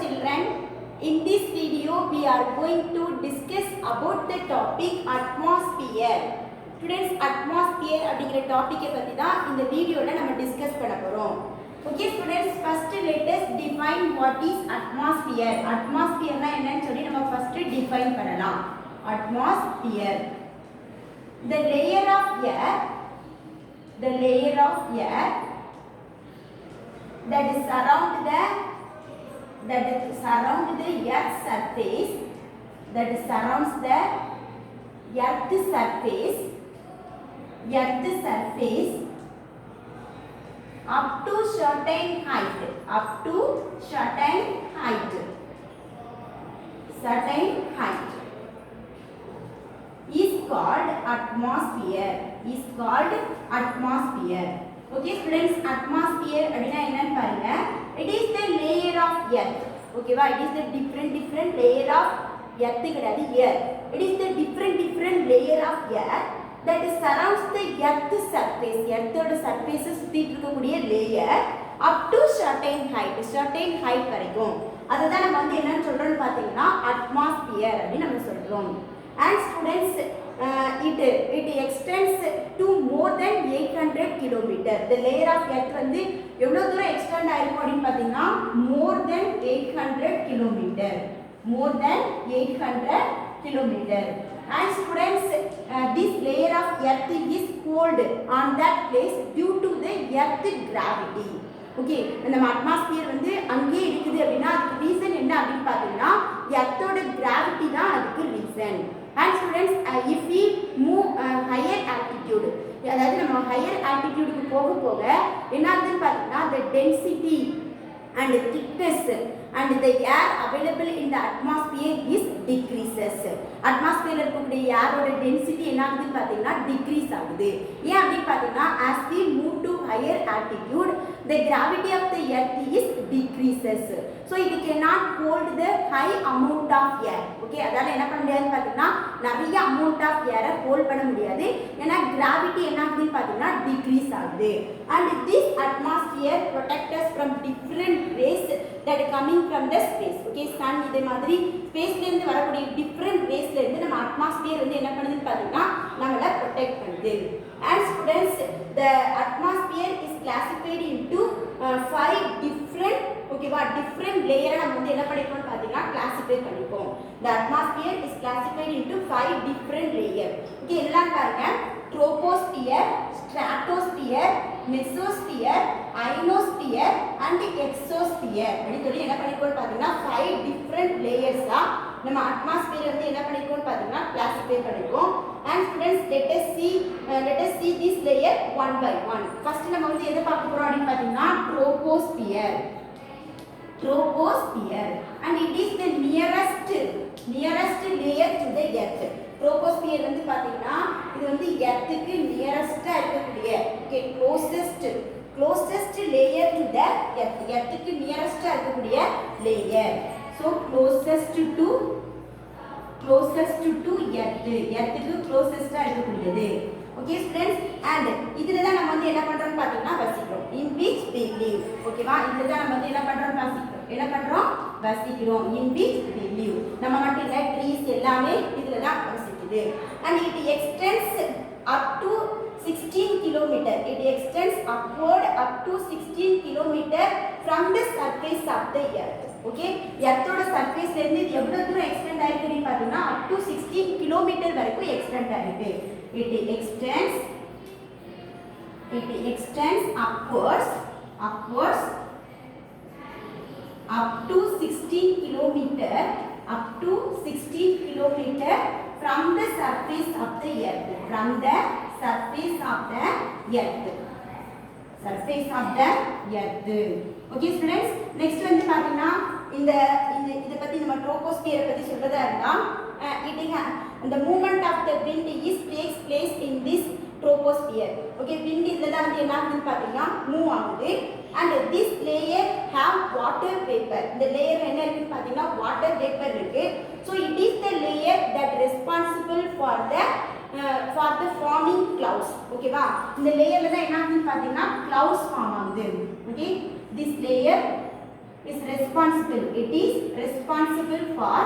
children, in this video we are going to discuss about the topic atmosphere. Students, atmosphere அப்படிங்கற topic பத்தி தான் இந்த வீடியோல நம்ம டிஸ்கஸ் பண்ண போறோம். Okay students, first let us define what is atmosphere. Atmosphere னா என்னன்னு சொல்லி நம்ம first define பண்ணலாம். Atmosphere, the layer of air that surround the earth surface, that surrounds the earth surface up to certain height, is called atmosphere. Okay students, atmosphere அப்படினா என்னன்னு பாருங்க. It is the layer of earth. Okay வா, it is the different layer of earth கிடையாது air. It is the different layer of air that surrounds the earth surface. earth ஓட surface சுத்திட்டு இருக்கக்கூடிய layer up to certain height வரைக்கும். அதுதான் நம்ம வந்து என்னன்னு சொல்றோம்னு பாத்தீங்கன்னா atmosphere அப்படி நம்ம சொல்றோம். And students, it extends to more than 800 km. The layer of earth வந்து எவ்வளவு தூரம் எக்ஸ்டெண்ட் ஆயிருக்கும் அப்படினு பாத்தீங்கன்னா more than 800 km. And students, this layer of earth is cold on that place due to the earth gravity. Okay, நம்ம atmosphere வந்து அங்கே இருக்குது அப்படினா அதுக்கு ரீசன் என்ன அப்படினு பாத்தீங்கன்னா எர்த்தோட கிராவிட்டி தான் அதுக்கு reason. And students, if we move higher altitude, அதாவது நம்ம ஹையர் ஆல்டிடியூடுக்கு போக என்ன ஆகுதுன்னு பாத்தீங்கன்னா the density and thickness and the air available in the atmosphere is decreases. அட்மாஸ்பியர்ல இருக்கக்கூடிய ஏரோட டென்சிட்டி என்ன ஆகுதுன்னு பாத்தீங்கன்னா டிக்ரீஸ் ஆகுது. ஏன் அப்படி பாத்தீங்கன்னா as we move to higher altitude, the gravity of the earth is decreases, so it cannot hold the high amount of air. Okay, அதால என்ன பண்ண முடியாதுன்னு பாத்தீங்கன்னா நிறைய amount of air ஹோல்ட் பண்ண முடியாது. ஏன்னா gravity என்ன ஆகுதுன்னு பாத்தீங்கன்னா டிக்ரீஸ் ஆகுது. And this atmosphere protect us from different rays that coming from the space. Okay, sun இதே மாதிரி ஸ்பேஸ்ல இருந்து வரக்கூடிய different raysல இருந்து நம்ம atmosphere வந்து என்ன பண்ணுதுன்னு பாத்தீங்கன்னா நம்மள protect பண்ணுது. And students, the atmosphere is classified into 5 different layer நம்ம வந்து என்ன பண்ணிருக்கோம்னு பாத்தீங்கன்னா கிளாசிஃபை பண்ணிருக்கோம். The atmosphere is classified into 5 different layer. Okay, எல்லாம் பாருங்க. Troposphere, stratosphere, mesosphere, ionosphere and exosphere அப்படி சொல்லி என்ன பண்ணிருக்கோம்னு பாத்தீங்கன்னா 5 different layers நம்ம அட்மாஸ்பியர் வந்து என்ன பண்ணிருக்கோம்னு பாத்தீங்கன்னா கிளாசிஃபை பண்ணிருக்கோம். And students, let us see this layer one by one. First நம்ம வந்து எதை பார்க்க போறோம் அப்படினு பாத்தீங்கன்னா troposphere, and it is the nearest layer to the earth. troposphere வந்து பாத்தீங்கன்னா இது வந்து எர்த்துக்கு நியரஸ்டா இருக்கக்கூடிய closest layer to the earth. எர்த்துக்கு நியரஸ்டா இருக்கக்கூடிய layer. So closest to earth, எர்த்துக்கு closest-ஆ இருக்கக்கூடியது. Okay students, and இதுல தான் நம்ம வந்து என்ன பண்றோம்னு பாத்தீங்கன்னா வசிக்கிறோம். In which we live. ஓகேவா, இதுல தான் நம்ம வந்து என்ன பண்றோம் வசிக்கிறோம். In which we live. நம்ம மட்டும் இல்ல, trees எல்லாமே இதுல தான் வசிக்குது. And it extends up to 16 km. It extends upward up to 16 km from the surface of the earth. Okay, எர்த்தோட சர்ஃபேஸ்ல இருந்து இது எவ்வளவு தூரம் எக்ஸ்டெண்ட் ஆயிருக்குன்னு பாத்தீங்கன்னா up to 16 km வரைக்கும் எக்ஸ்டெண்ட் ஆயிருக்கு. It extends upwards up to 16 km from the surface of the earth. Okay students, next வந்து பாத்தீங்கன்னா இந்த இத பத்தி நம்ம troposphere பத்தி சொல்றதா இருந்தா the movement of the wind takes place in this troposphere. Okay, wind இதுல தான் வந்து என்ன ஆகுதுன்னு பாத்தீங்கன்னா மூவ் ஆகுது. And this layer have water vapor. இந்த லேயர் என்ன இருக்குன்னு பாத்தீங்கன்னா water vapor இருக்கு. So it is the layer that responsible for the forming clouds. Okay வா, இந்த லேயர்ல தான் என்ன ஆகுதுன்னு பாத்தீங்கன்னா clouds form ஆகுது. Okay, this layer is responsible. It is responsible for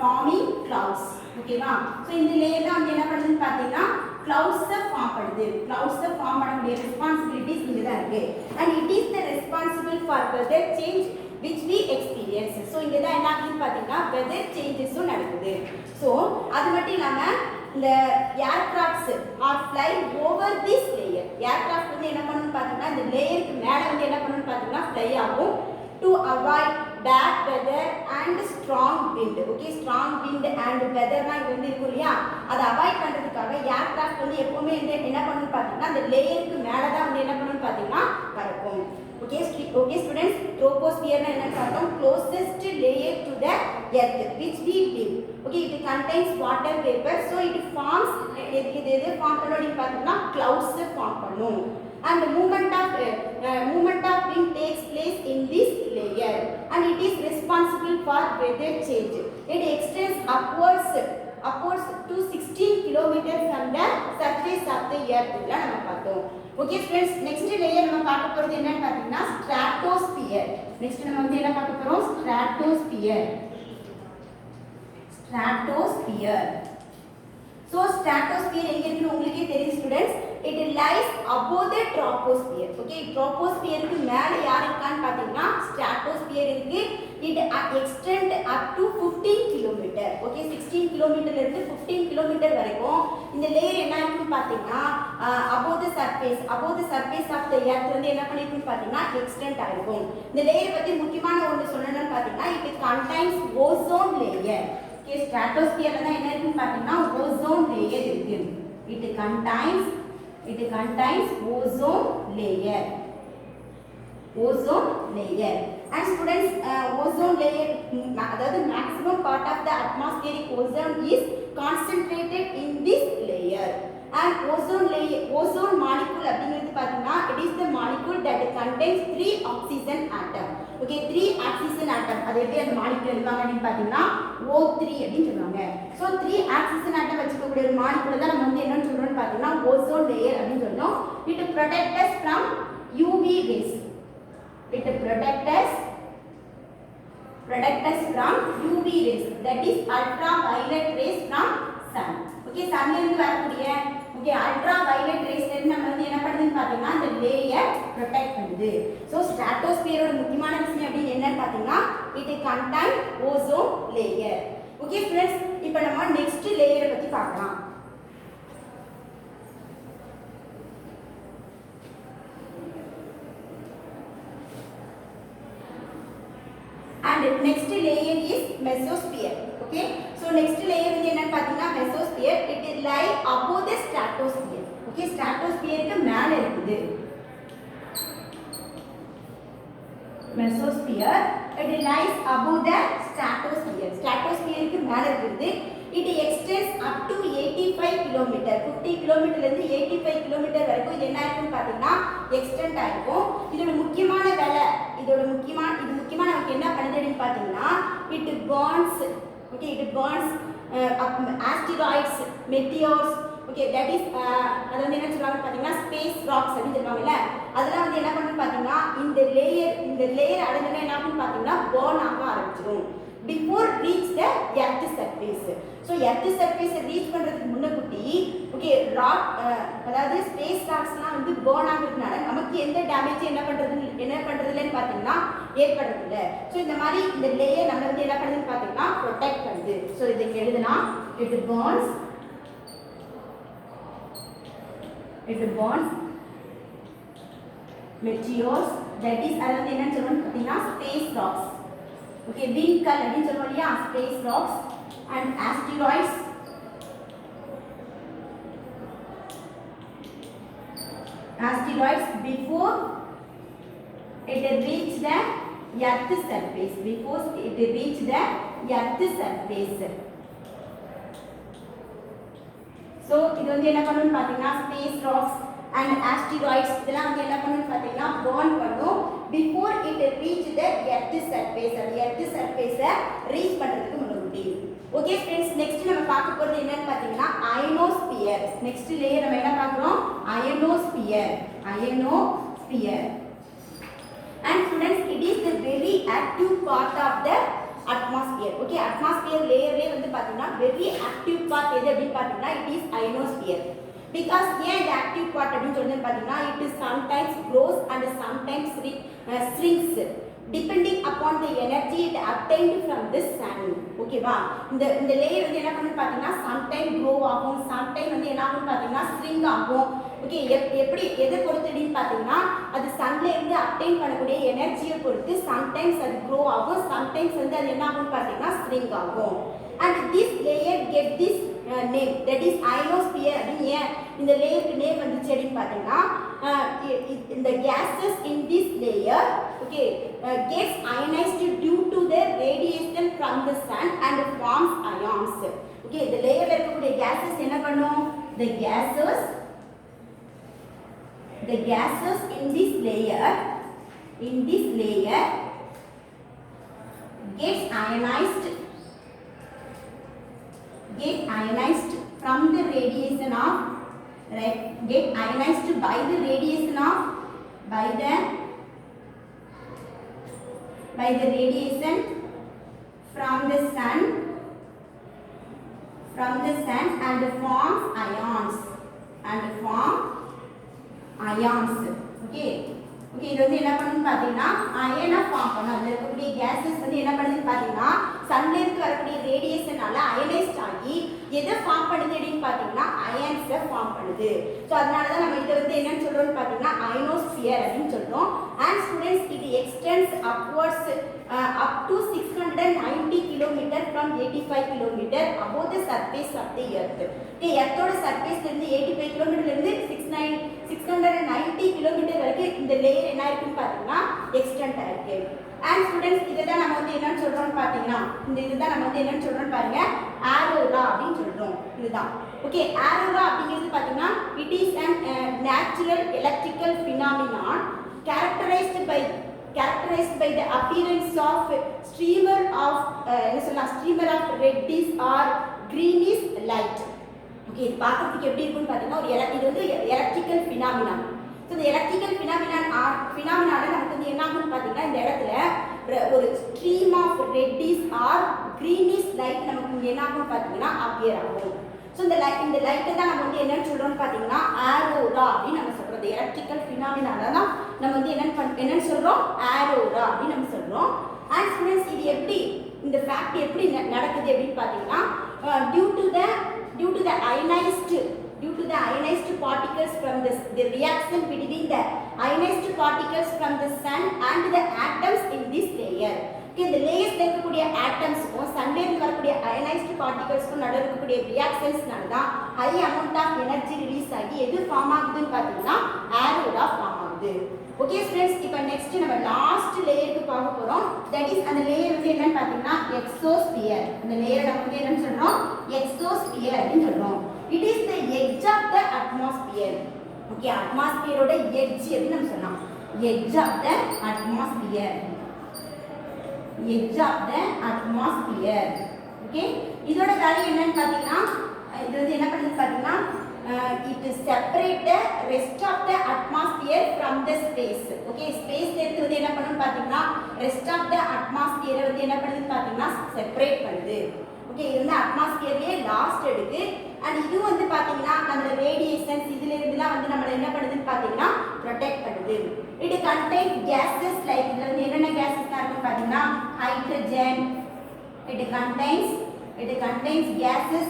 forming clouds. ஓகேவா? ஸோ இந்த லேயர் தான் வந்து என்ன பண்ணுதுன்னு பார்த்தீங்கன்னா clouds ஃபார்ம் பண்ணுது. clouds ஃபார்ம் பண்ணக்கூடிய ரெஸ்பான்சிபிலிட்டிஸ் இங்கே தான் இருக்கு. And it is the responsible for weather change which we experience. So இங்கே தான் என்ன ஆகுதுன்னு பார்த்தீங்கன்னா வெதர் சேஞ்சஸும் நடக்குது. ஸோ அது மட்டும் இல்லாமல் இந்த aircrafts are fly over this layer. Aircraft வந்து என்ன பண்ணணும்னு பார்த்தீங்கன்னா இந்த லேயருக்கு மேலே வந்து என்ன பண்ணணும்னு பார்த்தீங்கன்னா ஃப்ளை ஆகும் to avoid bad weather and strong wind. Okay, strong wind and weather னா இது வந்து இருக்கும் இல்லையா, அதை அவாய்ட் பண்ணுறதுக்காக ஏர்கிராஃப்ட் வந்து எப்போவுமே வந்து என்ன பண்ணணும்னு பார்த்தீங்கன்னா அந்த லேயருக்கு மேலே தான் வந்து என்ன பண்ணணும்னு பார்த்தீங்கன்னா பறக்கும். ஓகே ஸ்டூடெண்ட்ஸ், ட்ரோபோஸ்பியர்னா என்னன்னு பார்த்தோம், closest layer to the earth which we live. Okay, it contains water vapor, so it forms எது ஃபார்ம் பண்ணணும் பார்த்தீங்கன்னா clouds ஃபார்ம் பண்ணும். And the movement of wind takes place in this layer and it is responsible for weather change. It extends upwards to 16 km from the surface of the earth. இதெல்லாம் நம்ம பார்த்தோம். Okay students, next layer நம்ம பார்க்க போறது என்னன்னு பார்த்தீங்கன்னா stratosphere. Next நம்ம வந்து என்ன பார்க்க போறோம், ஸ்ட்ராட்டோஸ்பியர். So stratosphere எங்க இருக்குன்னு உங்களுக்கே தெரியும் students. It lies above the troposphere. Okay, troposphere-க்கு மேல யார் இருக்கான்னு பாத்தீங்கன்னா stratosphere இருக்கு. It extend up to 15 km. Okay, 16 km ல இருந்து 15 km வரைக்கும் இந்த லேயர் என்ன இருக்குன்னு பாத்தீங்கன்னா above the surface of the earth வந்து என்ன பண்ணிருக்குன்னு பாத்தீங்கன்னா extend ஆயிருக்கும். இந்த லேயர் பத்தி முக்கியமான ஒன்று சொல்லணும்னு பாத்தீங்கன்னா it contains ozone layer. Okay, stratosphere தான் என்ன இருக்குன்னு பாத்தீங்கன்னா ozone layer இருக்கு. It contains ozone layer. And students, ozone layer, அதாவது maximum part of the atmospheric ozone is concentrated in this layer. And ozone molecule அப்படிங்கிறது பார்த்தீங்கன்னா it is the molecule that contains 3 oxygen atom. Okay, 3 oxygen atom. அது எப்படி அந்த molecule எழுதுவாங்க அப்படின்னு பார்த்தீங்கன்னா O3 அப்படின்னு சொல்லுவாங்க. So 3 oxygen atom வச்சுக்கக்கூடிய ஒரு molecule தான் நம்ம வந்து என்னன்னு சொல்றோம்னு பார்த்தீங்கன்னா ozone layer அப்படின்னு சொல்றோம். It protects us from UV rays. It protects us from UV rays, that is ultraviolet rays from sun. Okay, sunல இருந்து வரக்கூடிய ultraviolet rays இருந்து நம்ம வந்து என்ன பண்ணுதுன்னு பார்த்தீங்கன்னா அந்த லேயர் ப்ரொடெக்ட் பண்ணுது. ஸோ ஸ்ட்ராட்டோஸ்பியரோட முக்கியமான விஷயம் அப்படின்னு என்னன்னு பார்த்தீங்கன்னா it contains ozone layer. Okay friends, இப்போ நம்ம நெக்ஸ்ட் லேயரை பற்றி பார்க்கலாம். And next layer is mesosphere. Okay, so next layer வந்து என்னன்னு பார்த்தீங்கன்னா mesosphere. It is lie above the stratosphere. Okay, stratosphere-க்கு மேல இருக்குது mesosphere. It lies above the stratosphere. Stratosphere-க்கு மேல இருக்குது. It extends up to 85 km. 50 km ல இருந்து 85 km வரைக்கும் இது என்ன இருக்குன்னு பார்த்தீங்கன்னா எக்ஸ்டெண்ட் ஆயிருக்கும். இதோட முக்கியமான வேலை, இது முக்கியமா நமக்கு என்ன பண்ணுதுன்னு பார்த்தீங்கன்னா it burns asteroids, meteors. Okay, that is அது வந்து என்ன சொல்றாங்க பார்த்தீங்கன்னா ஸ்பேஸ் ராக்ஸ் அப்படின்னு சொல்லுவாங்கல்ல, அதெல்லாம் வந்து என்ன பண்ணுன்னு பார்த்தீங்கன்னா இந்த லேயர் அடைஞ்சோன்னா என்ன ஆகும்னு பார்த்தீங்கன்னா burn ஆக ஆரம்பிச்சிடும் before reach the earth surface. So earth surface reach பண்றதுக்கு முன்னக்கூட்டி ராக் அதாவது ஸ்பேஸ் ராக்ஸ்லாம் வந்து burn ஆகிறதுனால நமக்கு எந்த டேமேஜ் என்ன பண்றதுலன்னு பார்த்தீங்கன்னா ஏற்படுறது இல்லை. ஸோ இந்த மாதிரி இந்த லேயர் நம்ம வந்து என்ன பண்ணுதுன்னு பார்த்தீங்கன்னா ப்ரொடெக்ட் பண்ணுது. ஸோ இதை எழுதுனா it burns meteors, that is அது வந்து என்னன்னு சொல்றோம்னு பார்த்தீங்கன்னா ஸ்பேஸ் ராக்ஸ். Okay, winkle அப்படின்னு சொல்றோம் இல்லையா, space rocks and asteroids. Before it reach the earth surface. So இது வந்து என்ன பண்ணனும்னு பாத்தீங்கன்னா ஸ்பேஸ் ராக்ஸ் and asteroids இதெல்லாம் வந்து என்ன பண்ணனும்னு பாத்தீங்கன்னா burn பண்ணும் before it reach the earth surface. அந்த earth surface reach பண்றதுக்கு முன்னாடி. ஓகே ஃப்ரெண்ட்ஸ், நெக்ஸ்ட் நம்ம பார்க்க போறது என்னன்னு பாத்தீங்கன்னா அயனோஸ்பியர். நெக்ஸ்ட் லேயர் நம்ம என்ன பார்க்கறோம்? Ionosphere. Ionosphere. And students, it is the very active part of the atmosphere. Okay, atmosphere layer லே வந்து பாத்தீங்கன்னா very active part எது அப்படினு பாத்தீங்கன்னா it is ionosphere. Because ஏன் இந்த active part அப்படினு சொல்றது பாத்தீங்கன்னா it is sometimes grows and sometimes shrinks depending upon the energy it obtained from the sun. ஓகேவா? இந்த லேயர் வந்து என்ன பண்ணுது பாத்தீங்கன்னா sometime grow ஆகும், sometime வந்து என்ன ஆகும் பாத்தீங்கன்னா shrink ஆகும். ஓகே, எப்படி எதை பொறுத்துன்னு பாத்தீங்கன்னா அது சன்ல இருந்து அப்டெயின் பண்ணக்கூடிய எனர்ஜியை பொறுத்து sometimes அது grow ஆகும், sometimes வந்து அது என்ன ஆகும் பாத்தீங்கன்னா shrink ஆகும். And this layer get this name, that is ionosphere. அப்படினு ஏன் இந்த லேயருக்கு நேம் வந்துச்சு அப்படினு பாத்தீங்கன்னா இந்த gases in this layer okay gets ionized due to the radiation from the sun and forms ions. okay, இந்த லேயர்ல இருக்கக்கூடிய gases என்ன பண்ணும்? the gases in this layer gets ionized from the radiation of get ionized by the radiation of by the radiation from the sun and forms ions okay. Okay, இது வந்து என்ன பண்ணுன்னு பாத்தீங்கன்னா அயனை form பண்ணும். அதுல இருக்கக்கூடிய கேஸஸ் வந்து என்ன பண்ணுதுன்னு பாத்தீங்கன்னா சன்ல இருந்து வரக்கூடிய ரேடியேஷனால அயனைஸ்ட் ஆகி எதை ஃபார்ம் பண்ணுது அப்படின்னு பாத்தீங்கன்னா அயன்ஸை ஃபார்ம் பண்ணுது. ஸோ அதனால தான் நம்ம இதை வந்து என்னன்னு சொல்றோம்னு பாத்தீங்கன்னா அயனோஸ்பியர் அப்படின்னு சொல்றோம். அண்ட் ஸ்டூடெண்ட்ஸ், இது எக்ஸ்டெண்ட்ஸ் upwards up to 690 km from 85 km above the surface of the earth. Okay, எர்த்தோட சர்ஃபேஸ்ல இருந்து 85 km ல இருந்து 690 km வரைக்கும் இந்த லேயர் என்ன இருக்குன்னு பாத்தீங்கன்னா எக்ஸ்டெண்ட் ஆயிருக்கு. அண்ட் ஸ்டூடெண்ட்ஸ், இதுதான் நம்ம வந்து என்னன்னு சொல்றோம்னு பாத்தீங்கன்னா இதுதான் நம்ம வந்து என்னன்னு சொல்றோம்னு பாருங்க, ஆரோரா அப்படின்னு சொல்றோம். இதுதான் ஓகே. ஆரோரா அப்படிங்கிறது பாத்தீங்கன்னா it is an natural electrical phenomenon characterized by the appearance of streamer of reddish or greenish light. Okay, இது பார்க்கிறதுக்கு எப்படி இருக்குன்னு பாத்தீங்கன்னா இது வந்து எலக்ட்ரிக்கல் ஃபினாமினா. ஸோ இந்த எலக்ட்ரிக்கல் ஃபினாமினால நமக்கு வந்து என்ன ஆகும்னு பாத்தீங்கன்னா இந்த இடத்துல ஒரு stream of reddish or greenish light நமக்கு இங்க என்ன ஆகும்னு பாத்தீங்கன்னா அப்பியர் ஆகும். ஸோ இந்த லைட்டை தான் நம்ம வந்து என்னன்னு சொல்றோம்னு பாத்தீங்கன்னா ஆரோரா அப்படின்னு நம்ம சொல்றோம். எலக்ட்ரிக்கல் ஃபினாமினால தான் நம்ம வந்து என்னன்னு சொல்றோம், ஆரோரா அப்படின்னு நம்ம சொல்றோம். அண்ட் ஸ்டூடெண்ட்ஸ், இது எப்படி இந்த ஃபேக்ட் எப்படி நடக்குது அப்படின்னு பாத்தீங்கன்னா due to the ionized particles from the reaction between the ionized particles from the sun and the atoms in this layer. Okay, இந்த லேயர்ஸ்ல இருக்கக்கூடிய ஆட்டம்ஸ்க்கும் சன்ல இருந்து வரக்கூடிய அயனைஸ்டு பார்ட்டிகல்ஸ்க்கும் நடுவுல இருக்கக்கூடிய ரியாக்ஷன்ஸ்னால தான் high amount of energy release ஆகி எது ஃபார்ம் ஆகுதுன்னு பாத்தீங்கன்னா ஆரோரா ஃபார்ம் ஆகுது. ஓகே ஸ்டூடெண்ட்ஸ், இப்போ நெக்ஸ்ட் நம்ம லாஸ்ட் லேயருக்கு பார்க்க போறோம். தட் இஸ் அந்த லேயர் வந்து என்னன்னு பாத்தீங்கன்னா எக்ஸோஸ்பியர். அந்த லேயர் நம்ம வந்து என்னன்னு சொல்றோம், எக்ஸோஸ்பியர் அப்படின்னு சொல்றோம். It is the edge of the atmosphere. Okay, அட்மாஸ்பியரோட எட்ஜ் அப்படின்னு நம்ம சொல்லலாம். Edge of the atmosphere. edge of the atmosphere. Okay, இதோட வேல்யூ என்னன்னு பாத்தீங்கன்னா இது வந்து என்ன பண்ணுது பாத்தீங்கன்னா it separate the rest of the atmosphere from the space. Okay, space இருந்து வந்து என்ன பண்ணும் பாத்தீங்கன்னா rest of the atmosphere வந்து என்ன பண்ணுது பாத்தீங்கன்னா செப்பரேட் பண்ணுது. ஓகே, இது வந்து அட்மாஸ்பியர்லயே லாஸ்ட் எடுக்கு. அண்ட் இது வந்து பாத்தீங்கன்னா நம்மளோட ரேடியேஷன்ஸ் இதுல இருந்துலாம் வந்து நம்மள என்ன பண்ணுதுன்னு பாத்தீங்கன்னா ப்ரொடெக்ட் பண்ணுது. It contains gases like இதுல வந்து என்னென்ன gases இருக்குன்னு பாத்தீங்கன்னா hydrogen. It contains gases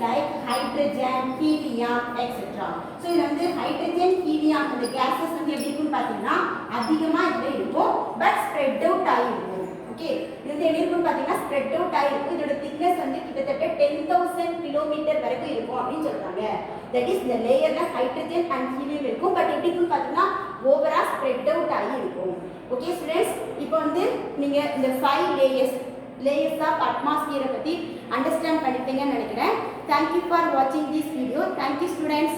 like hydrogen, helium, etc. So இது வந்து hydrogen, helium இந்த gases வந்து எப்படி இருக்குன்னு பாத்தீங்கன்னா அதிகமா இதுல இருக்கும், பட் ஸ்ப்ரெட் அவுட் ஆகி இருக்கும். ஓகே, இது வந்து எப்படி இருக்குன்னு பாத்தீங்கன்னா ஸ்ப்ரெட் அவுட் ஆகி இருக்கும். இதோட thickness வந்து கிட்டத்தட்ட 10,000 கிலோமீட்டர் வரைக்கும் இருக்கும் அப்படின்னு சொல்றாங்க. That is the layerல hydrogen and helium இருக்கும், பட் எப்படி இருக்குன்னு பாத்தீங்கன்னா ஓவரா ஸ்ப்ரெட் அவுட் ஆகி இருக்கும். ஓகே ஸ்டூடெண்ட்ஸ், இப்போ வந்து நீங்க இந்த 5 layers of atmosphere பத்தி அண்டர்ஸ்டாண்ட் பண்ணிட்டீங்கன்னு நினைக்கிறேன். Thank you for watching this video. Thank you students.